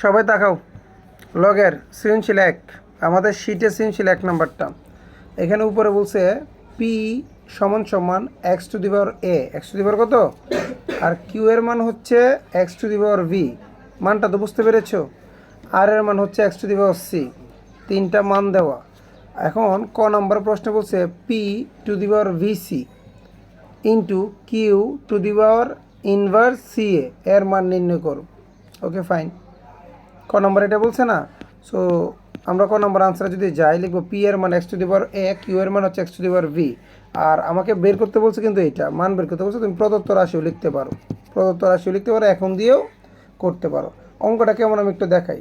সবাই তাকাও, লগের সৃজনশীল এক, আমাদের শিটে সৃজনশীল 1 নাম্বারটা। এখানে উপরে বলছে পি সমান সমান x to the power a, x to the power কত, আর কিউ এর মান হচ্ছে x to the power b. মানটা তো বুঝতে পেরেছো। আর এর মান হচ্ছে x to the power c. তিনটা মান দেওয়া। এখন ক নম্বর প্রশ্ন বলছে p to the power b c into q to the power inverse c এর মান নির্ণয় করো। Okay fine. ক নম্বর এটা বলছে না। সো আমরা ক নম্বর আনসারে যদি যাই লিখবো পি এর মান x to the power a, Q এর মান হচ্ছে x to the power b. আর আমাকে বের করতে বলছে কিন্তু এইটা মান বের করতে বলছে। তুমি প্রদত্ত রাশিও লিখতে পারো, প্রদত্ত রাশিও লিখতে পারো, এখন দিয়েও করতে পারো। অঙ্কটা কেমন আমি একটু দেখাই।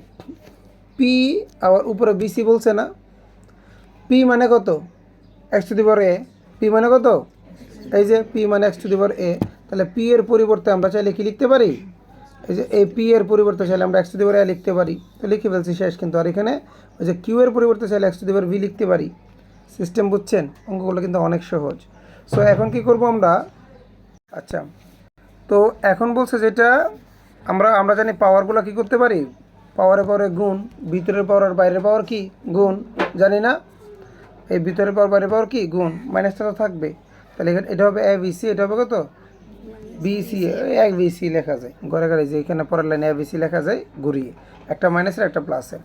পি আবার উপরে বিসি বলছে না। পি মানে কত, x to the power A. P মানে কত, এই যে পি মানে এক্স টু দি পাওয়ার এ। তাহলে পি এর পরিবর্তে আমরা চাইলে কি লিখতে পারি, এই যে এই পি এর পরিবর্তে চাইলে আমরা এক্স টু দি পাওয়ার এ লিখতে পারি। তো লিখে ফেলছি শেষ কিন্তু। আর এখানে ওই যে কিউ এর পরিবর্তে চাইলে x to the power V লিখতে পারি। সিস্টেম বুঝছেন, অঙ্কগুলো কিন্তু অনেক সহজ। সো এখন কি করব আমরা, আচ্ছা তো এখন বলছে যেটা আমরা আমরা জানি পাওয়ারগুলো কি করতে পারি, পাওয়ারে পাওয়ারে গুণ, ভিতরের পাওয়ার আর বাইরের পাওয়ার কি গুণ, জানি না। এই ভিতরের পাওয়ার বাইরের পাওয়ার কি গুণ, মাইনাসটা তো থাকবে। তাহলে এখানে এটা হবে এ বিসি, এটা হবে কত বিসি। এক বিসি লেখা যায় ঘরে ঘরে, যে এখানে পরের লাইনে এ বিসি লেখা যায় ঘুরিয়ে, একটা মাইনাসের একটা প্লাসের।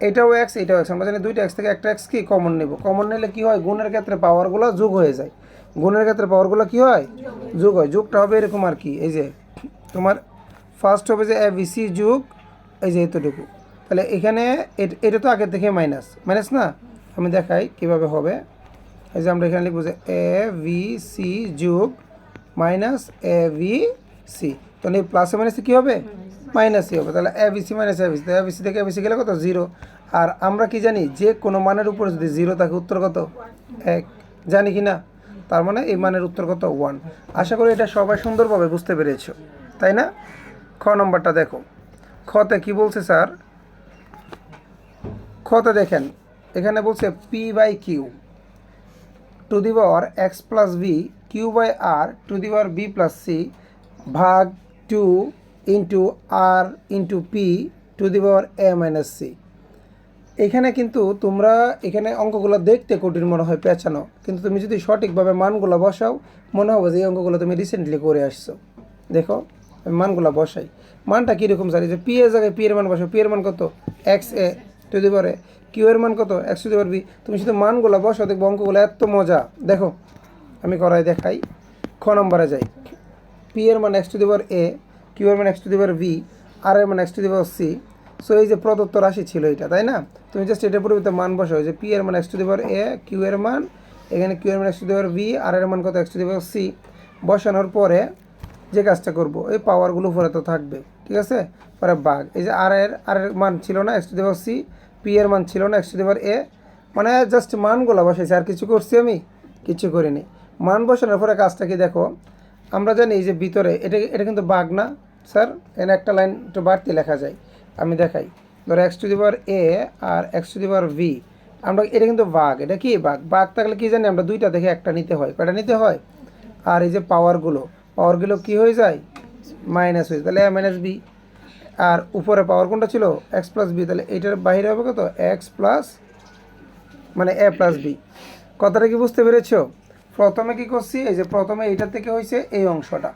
এটাও এক্স, এটাও এক্স। আমরা জানি দুইটা এক্স থেকে একটা এক্স কি কমন নেব। কমন নিলে কি হয়, গুণের ক্ষেত্রে পাওয়ারগুলো যোগ হয়ে যায়। গুণের ক্ষেত্রে পাওয়ারগুলো কি হয়, যোগ হয়। যোগটা হবে এরকম আর কি, এই যে তোমার ফার্স্ট হবে যে এ বিসি যোগ এই যে এতটুকু। তাহলে এখানে এটা তো আগের থেকে মাইনাস, মাইনাস না। আমি দেখাই কিভাবে হবে। এই যে আমরা এখানে লিখবো যে এ ভি সি যোগ মাইনাস এ ভি সি। তাহলে এই প্লাসে মাইনাসে কী হবে, মাইনাসই হবে। তাহলে A B C minus A B C, A B C থেকে এ বি সি গেলে কত, 0। আর আমরা কি জানি, যে কোনো মানের উপরে যদি 0 থাকে উত্তর কত, 1, জানি কি না। তার মানে এই মানের উত্তর কত, 1। আশা করি এটা সবাই সুন্দরভাবে বুঝতে পেরেছো, তাই না। খ নম্বরটা দেখো, খতে কি বলছে স্যার। খতে দেখেন এখানে বলছে P by Q to the power x plus B Q by R to the power B plus C ভাগ 2 into R into P to the power A minus C. এখানে কিন্তু তোমরা এখানে অঙ্কগুলো দেখতে কঠিন মনে হয়, পেঁচানো, কিন্তু তুমি যদি সঠিকভাবে মানগুলো বসাও মনে হবে যে এই অঙ্কগুলো তুমি রিসেন্টলি করে আসছো। দেখো আমি মানগুলো বসাই, মানটা কীরকম জানি যে পি এর জায়গায় পি এর মান বসাও। পি এর মান কত, x a to the power a, Q এর মান কত, x to the power b. তুমি শুধু মানগুলো বসাও, দেখবো অঙ্কগুলো এত মজা। দেখো আমি করাই দেখাই। খ নম্বরে যাই, পি এর মান x to the power a, Q এর মান x to the power b, r এর মান x to the power c. So এই যে প্রদত্ত রাশি ছিল এটা, তাই না। তুমি জাস্ট এটার পরিবর্তে মান বসাও, যে পি এর মান x to the power a, Q এর মান এখানে কিউ এর মান x to the power b, r এর মান কত, x to the power c. বসানোর পরে যে কাজটা করবো, এই পাওয়ারগুলো উপরে তো থাকবে, ঠিক আছে। পরে বাঘ, এই যে আর এর মান ছিল না x to the power c, P এর মান ছিল না এক্স টু দি পাওয়ার এ। মানে জাস্ট মানগুলো বসাইছি, আর কিছু করছি আমি, কিছু করিনি। মান বসানোর পরে কাজটা কি দেখো, আমরা জানি যে ভিতরে এটা এটা কিন্তু বাঘ না স্যার। এখানে একটা লাইন একটু বাড়তি লেখা যায়, আমি দেখাই। ধরো x to the power a আর x to the power v, আমরা এটা কিন্তু বাঘ, এটা কি বাঘ। বাঘ থাকলে কি জানি আমরা দুইটা দেখে একটা নিতে হয়, কয়টা নিতে হয়। আর এই যে পাওয়ারগুলো কি হয়ে যায়, মাইনাস হয়ে যায়। তাহলে এ মাইনাস বি। আর উপরে পাওয়ার কোনটা ছিল, এক্স প্লাস বি। তাহলে এটার বাইরে হবে কত, এক্স প্লাস মানে এ প্লাস বি। কথাটা কি বুঝতে পেরেছো। প্রথমে কি করছি, এই যে প্রথমে এইটার থেকে হয়েছে এই অংশটা,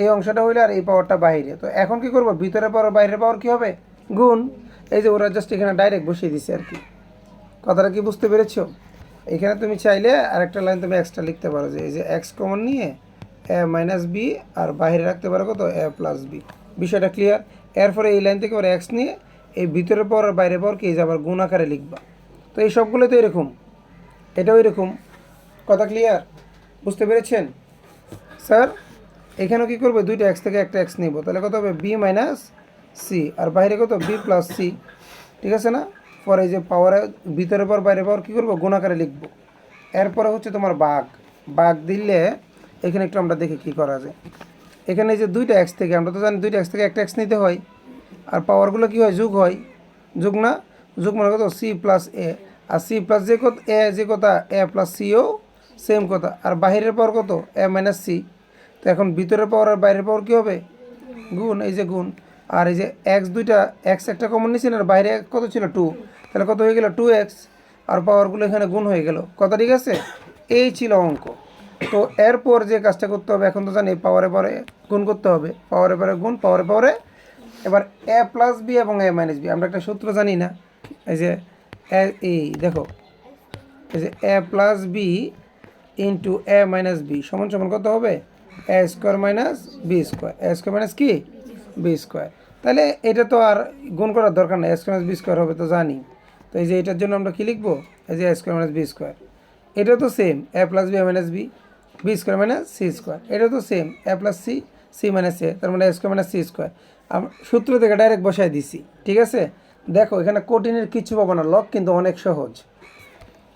এই অংশটা হইলে আর এই পাওয়ারটা বাইরে। তো এখন কি করবো, ভিতরের পাওয়ার বাইরের পাওয়ার কি হবে, গুণ। এই যে ওরা জাস্ট এখানে ডাইরেক্ট বসিয়ে দিছে আর কি। কথাটা কি বুঝতে পেরেছো। এখানে তুমি চাইলে আরেকটা লাইন তুমি এক্সট্রা লিখতে পারো, যে এই যে এক্স কমন নিয়ে এ মাইনাস বি, আর বাইরে রাখতে পারো কত, এ প্লাস বি। বিষয়টা ক্লিয়ার। এরপরে এই লাইন থেকে ওরা এক্স নিয়ে এই ভিতরের পাওয়ার আর বাইরের পাওয়ার কি এই যে আবার গুণ আকারে লিখবা। তো এই সবগুলো তো এরকম, এটাও এরকম। কথা ক্লিয়ার, বুঝতে পেরেছেন স্যার। এখানেও কী করবো, দুইটা এক্স থেকে একটা এক্স নিব। তাহলে কত হবে, বি মাইনাস সি, আর বাইরে কত, বি প্লাস সি। ঠিক আছে না। পরে এই যে পাওয়ারে ভিতরে পর বাইরে পাওয়ার কী করবো, গুণাকারে লিখবো। এরপরে হচ্ছে তোমার বাঘ দিলে এখানে একটু আমরা দেখি কী করা যায়। এখানে এই যে দুইটা এক্স থেকে, আমরা তো জানি দুইটা এক্স থেকে একটা এক্স নিতে হয়। আর পাওয়ারগুলো কী হয়, যোগ হয়। যোগ না, যোগ মানে কত, সি প্লাস এ। আর সি প্লাস যে কত এ, যে কথা এ প্লাস সিও সেম কথা। আর বাহিরের পাওয়ার কত, এ মাইনাস সি। তো এখন ভিতরের পাওয়ার আর বাইরের পাওয়ার কী হবে, গুণ। এই যে গুণ, আর এই যে এক্স দুইটা এক্স একটা কমন নিয়েছি না, আর বাইরে কত ছিল 2, তাহলে কত হয়ে গেল 2x, আর পাওয়ারগুলো এখানে গুণ হয়ে গেল, কথা ঠিক আছে? এই ছিল অঙ্ক। তো এরপর যে কাজটা করতে হবে, এখন তো জানি পাওয়ারে পাওয়ারে গুণ করতে হবে, পাওয়ারে পাওয়ারে গুণ, পাওয়ারে পাওয়ারে এবার a প্লাস বি এবং a মাইনাস বি, আমরা একটা সূত্র জানি না, এই যে এই দেখো, এই যে a plus b into a minus b সমান সমান কত হবে, a square minus b square, a square minus কি বি স্কোয়ার। তাহলে এটা তো আর গুণ করার দরকার নেই, a square minus b square হবে তো জানি। তো এই যে এটার জন্য আমরা কী লিখবো, এই যে a square minus b square, এটা তো same a plus b minus b, b square minus c square, এটা তো same a plus c, c minus a, তার মানে a square minus c square. সূত্র থেকে ডাইরেক্ট বসায় দিছি, ঠিক আছে? দেখো এখানে কঠিনের কিছু পাবো না, লগ কিন্তু অনেক সহজ।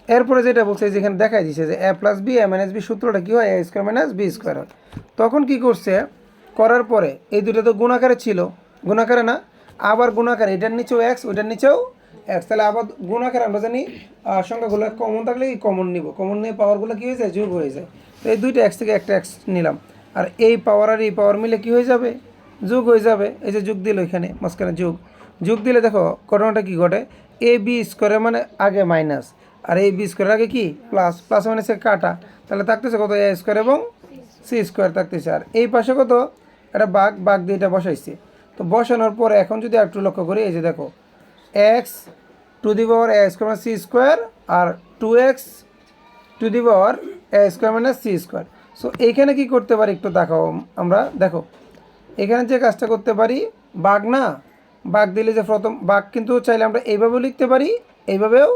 এরপরে যেটা বলছে যেখানে দেখাই দিচ্ছে যে a plus b a minus b সূত্রটা কী হয়, a square minus b square হয়। তখন কি করছে, করার পরে এই দুটো তো গুণাকারে ছিল, গুণাকারে না, আবার গুণাকারে, এটার নিচেও এক্স ওইটার নিচেও এক্স, তাহলে আবার গুণাকারে আমরা জানি সংখ্যাগুলো কমন থাকলে কমন নিব, কমন নিয়ে পাওয়ারগুলো কী হয়ে যায়, যোগ হয়ে যায়। তো এই দুইটা এক্স থেকে একটা এক্স নিলাম, আর এই পাওয়ার আর এই পাওয়ার মিলে কী হয়ে যাবে, যোগ হয়ে যাবে। এই যে যোগ দিল এখানে মাঝখানে যোগ, যোগ দিলে দেখো ঘটনাটা কী ঘটে, এ বি স্কোয়ারে মানে আগে মাইনাস, আর এই বি স্কোয়ারের আগে কি প্লাস, প্লাস মানে সে কাটা, তাহলে থাকতেছে কত এ স্কোয়ার এবং সি স্কোয়ার থাকতেছে, আর এই পাশে কত একটা বাঘ, বাঘ দিয়ে এটা বসাইছে। তো বসানোর পরে এখন যদি একটু লক্ষ্য করি, এই যে দেখো x to the power a square minus c square আর 2x to the power a square minus c square. So এইখানে কী করতে পারি একটু দেখাও, আমরা দেখো এখানে যে কাজটা করতে পারি, বাঘ না, বাঘ দিলে যে প্রথম বাঘ কিন্তু চাইলে আমরা এইভাবেও লিখতে পারি, এইভাবেও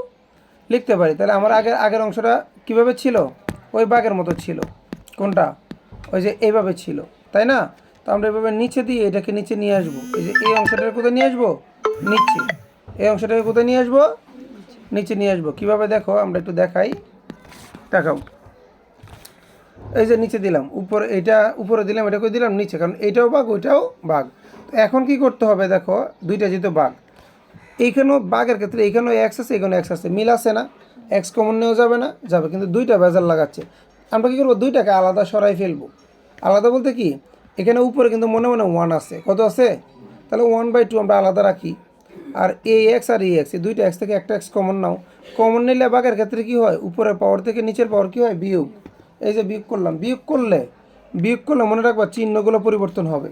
লিখতে পারি। তাহলে আমার আগের অংশটা কীভাবে ছিল, ওই বাঘের মতো ছিল, কোনটা, ওই যে এইভাবে ছিল, তাই না? তো আমরা এইভাবে নিচে দিয়ে এটাকে নিচে নিয়ে আসবো, এই যে এই অংশটাকে কোথায় নিয়ে আসবো, নিচে, এই অংশটাকে কোথায় নিয়ে আসবো, নিচে নিয়ে আসবো। কীভাবে দেখো আমরা একটু দেখাই, দেখাও, এই যে নিচে দিলাম, উপরে এটা উপরে দিলাম, এটাকে দিলাম নিচে, কারণ এইটাও বাঘ ওইটাও বাঘ। তো এখন কি করতে হবে, দেখো দুইটা যেহেতু বাঘ, এইখানেও বাঘের ক্ষেত্রে এইখানেও এক্স আছে, এখানেও এক্স আছে, মিল আছে না, এক্স কমন নেওয়া যাবে না, যাবে, কিন্তু দুইটা ভেজাল লাগাচ্ছে। আমরা কী করবো, দুইটাকে আলাদা সরাই ফেলবো। আলাদা বলতে কি, এখানে উপরে কিন্তু মনে মনে 1 আছে, কত আছে, তাহলে 1/2 আমরা আলাদা রাখি। আর এই এক্স আর এই এক্স, এই দুইটা এক্স থেকে একটা এক্স কমন নাও, কমন নিলে বাঘের ক্ষেত্রে কী হয়, উপরের পাওয়ার থেকে নিচের পাওয়ার কী হয়, বিয়োগ। এই যে বিয়োগ করলাম, বিয়োগ করলে মনে রাখবা চিহ্নগুলো পরিবর্তন হবে।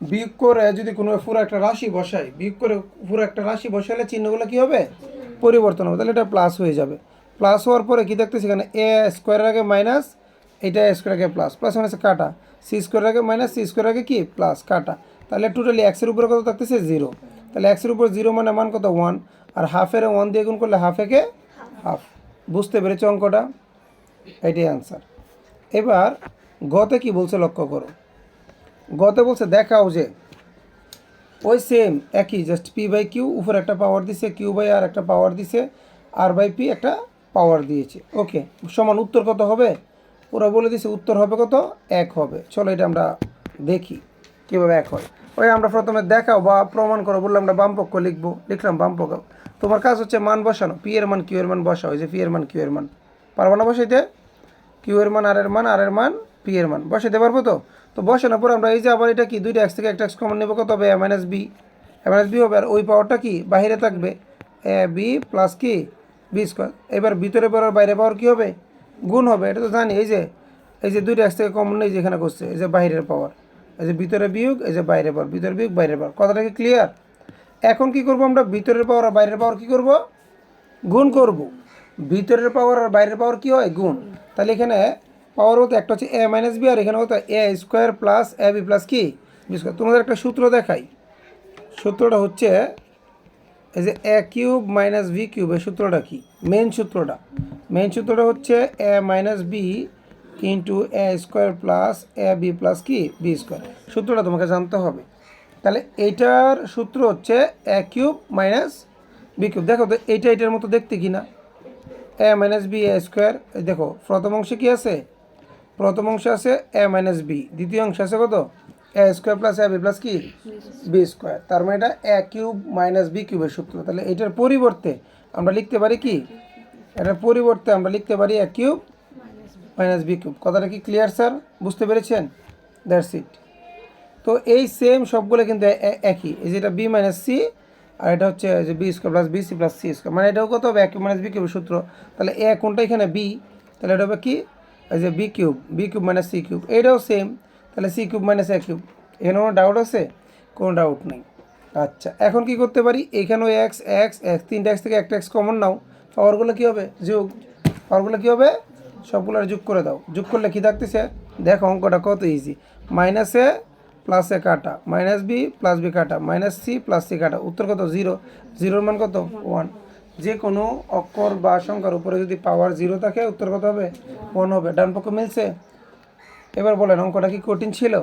বিয়োগ করে যদি কোনো পুরো একটা রাশি বসাই, বিয়োগ করে পুরো একটা রাশি বসালে চিহ্নগুলো কী হবে, পরিবর্তন হবে, তাহলে এটা প্লাস হয়ে যাবে। প্লাস হওয়ার পরে কী দেখতেছি এখানে, এ স্কোয়ারের আগে মাইনাস, এটা এ স্কোয়ার আগে প্লাস, প্লাস মানে কাটা, সি স্কোয়ারের আগে মাইনাস, সি স্কোয়ারের আগে কি প্লাস, কাটা, তাহলে টোটালি এক্সের উপরে কত থাকতেছে 0, তাহলে এক্সের উপর 0 মানে মান কত 1, আর হাফের 1 দিয়ে গুণ করলে হাফ একে হাফ। বুঝতে পেরেছো অঙ্কটা, এটাই আনসার। এবার গতে কি বলছে লক্ষ্য করো, গতে বলছে দেখাও যে ওই সেম একই, জাস্ট পি বাই কিউ, উপরে একটা পাওয়ার দিছে, কিউ বাই আর একটা পাওয়ার দিছে, আর বাই পি একটা পাওয়ার দিয়েছে, ওকে, সমান উত্তর কত হবে, ওরা বলে দিছে উত্তর হবে কত, 1 হবে। চলো এটা আমরা দেখি কীভাবে 1 হয়। ওই আমরা প্রথমে দেখাও বা প্রমাণ করো বললাম, আমরা বামপক্ষ লিখবো, লিখলাম বামপক্ষ। তোমার কাজ হচ্ছে মান বসানো, পি এর মান কিউ এর মান বসাও, এই যে পি এর মান কিউ এর মান, পারবো না বসাইতে, কিউ এর মান আর এর মান, আর এর মান পি এর মান বসাইতে পারবো তো। তো বসানোর পর আমরা এই যে আবার এটা কি, দুইটা এক্স থেকে একটা এক্স কমন নেবো, কত হবে, এ মাইনাস বি, এ মাইনাস বি হবে, আর ওই পাওয়ারটা কি বাইরে থাকবে, এ বি প্লাস কি বি স্কোয়ার। এবার ভিতরে পাওয়ার বাইরে পাওয়ার কী হবে, গুণ হবে, এটা তো জানি। এই যে দুইটা এক্স থেকে কমন নেই যেখানে করছে, এই যে বাইরের পাওয়ার, এই যে ভিতরে বিয়োগ, এই যে বাইরে পাওয়ার, ভিতরে বিয়োগ বাইরের পাওয়ার, কথাটা কি ক্লিয়ার? এখন কি করব, আমরা ভিতরের পাওয়ার আর বাইরের পাওয়ার কী করব, গুণ করব। ভিতরের পাওয়ার আর বাইরের পাওয়ার কী হয়, গুণ। তাহলে এখানে পাওয়ার বলতে একটা হচ্ছে এ মাইনাস বি, আর এখানে হতো এ square plus A B plus কি বি স্কোয়ার। তোমাদের একটা সূত্র দেখাই, সূত্রটা হচ্ছে এই যে এ কিউব মাইনাস বি কিউব, এই সূত্রটা কি, মেন সূত্রটা হচ্ছে এ minus B into A square plus A B plus কি বি স্কোয়ার। সূত্রটা তোমাকে জানতে হবে। তাহলে এইটার সূত্র হচ্ছে এ কিউব মাইনাস বি কিউব। দেখো তো এইটা এটার মতো দেখতে কি না, এ মাইনাস বি এ স্কোয়ার। দেখো প্রথম অংশে কী আছে, প্রথম অংশে আছে এ মাইনাস বি, দ্বিতীয় অংশে আছে কত, এ square plus A B plus কি বি স্কোয়ার। তার মানে এটা এ কিউব মাইনাস বি কিউবের সূত্র। তাহলে এটার পরিবর্তে আমরা লিখতে পারি কি, এটার পরিবর্তে আমরা লিখতে পারি এ কিউব মাইনাস বি কিউব। কথাটা কি ক্লিয়ার স্যার, বুঝতে পেরেছেন? That's it. তো এই সেম সবগুলো কিন্তু একই, এই যেটা বি মাইনাস সি আর এটা হচ্ছে যে b square plus b c plus c square, মানে এটাও কত হবে, a cube minus b cube সূত্র। তাহলে এ কোনটা এখানে বি, তাহলে এটা হবে কি, এই যে b cube minus c cube, এটাও সেম, তাহলে c cube minus a cube. এখানে কোনো ডাউট আছে? কোনো ডাউট নেই। আচ্ছা, এখন কি করতে পারি, এখানেও এক্স এক্স এক্স, তিনটা এক্স থেকে একটা এক্স কমন নাও, পাওয়ারগুলো কী হবে, যোগ, পাওয়ারগুলো কী হবে, সবগুলো যোগ করে দাও। যোগ করলে কী থাকতেছে, দেখো অঙ্কটা কত ইজি, মাইনাসে প্লাসে কাটা, মাইনাস বি প্লাস বি কাটা, মাইনাস সি প্লাস সি কাটা, উত্তর কত, জিরো। জিরোর মান কত, 1। যে কোনো অক্ষর বা সংখ্যার উপরে যদি পাওয়ার জিরো থাকে উত্তর কত হবে, 1 হবে। ডান পক্ষ মিলছে? এবার বলেন অঙ্কটা কি কঠিন ছিল?